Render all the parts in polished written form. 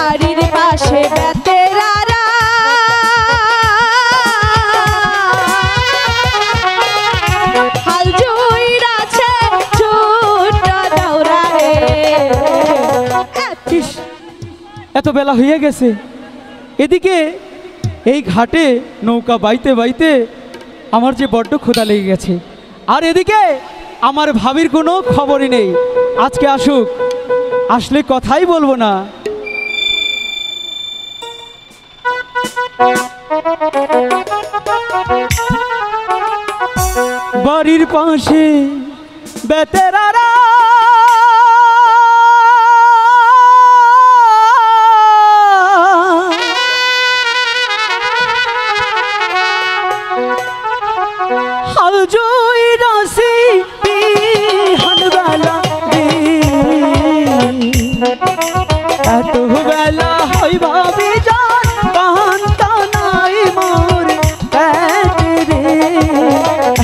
বাড়ির পাশে বেতেরারা হাল জুইরাছে ছোট দাওরা রে। এত বেলা হয়ে গেছে, এদিকে এই ঘাটে নৌকা বাইতে বাইতে আমার যে বড্ড ক্ষুধা লেগে গেছে, আর এদিকে আমার ভাবির কোনো খবরই নেই। আজকে আসুক, আসলে কথাই বলবো না। বাড়ির পাশে বেতেরারা হাল জুইরাছি বিহানবেলা এত বেলা হয় ভাবি যান কান্তা নাই মোর পেটে রে।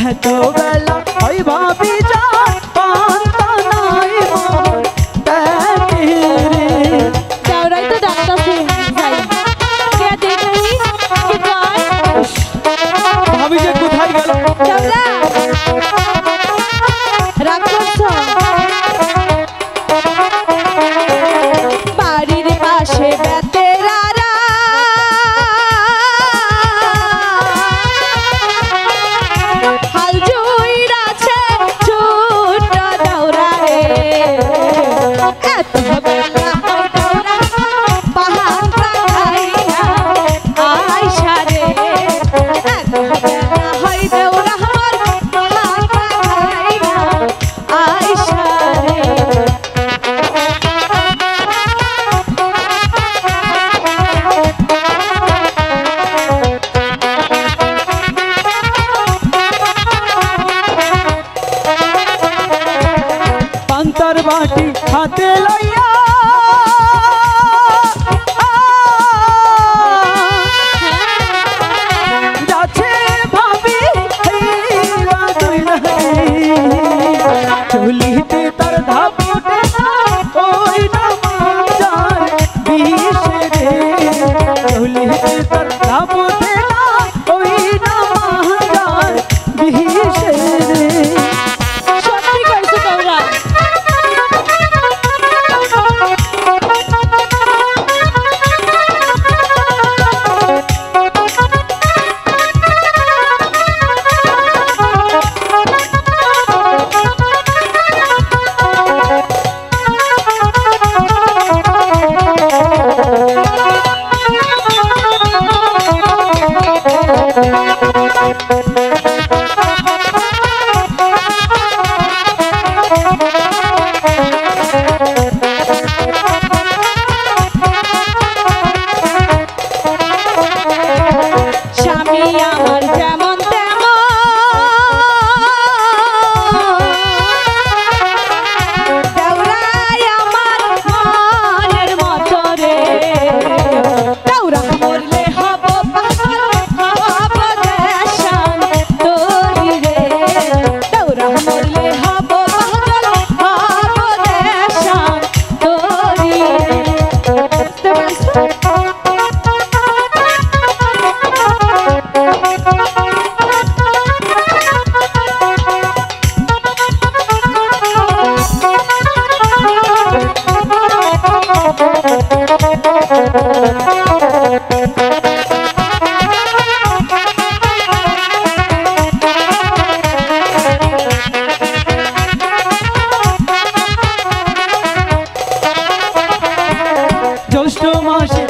এত বেলা হয় ভাবি যান কান্তা নাই মোর পেটে রে। দাওরাই তো ডাকতাছে যাই কে দেখি কি কয় ভাবি যে কোথায় গেল? দাওরা রাগ করছো? বাড়ির পাশে বেতেরারা হাল জুইরাছে ছোট দাওরা রে। এত বেলা হয় দাওরা পাহাড় পাখাইয়া আইসা রে। এত বেলা হয় দাওরা আমার পাহাড় পাখাইয়া আইসা রে। পান্তার বাটি হাতে লইয়া যাচ্ছে ভাবি চলিতে তার ধাপ ওঠে না, ওই না মাঞ্জার বিষে রে। চলিতে তার ধাপ ওঠে না, ওই না মাঞ্জার বিষে রে। সত্যি কইছো তোমরা? স্বামী আমার যেমন তেমন দাওরাই আমার মনের মতো রে। দাওরা মরলে হব পাগল হব দেশান তোরি রে। দাওরা মরলে হব পাগল হব দেশান তোরি রে। বুঝতে পারছো? জ্যৈষ্ঠ মাসে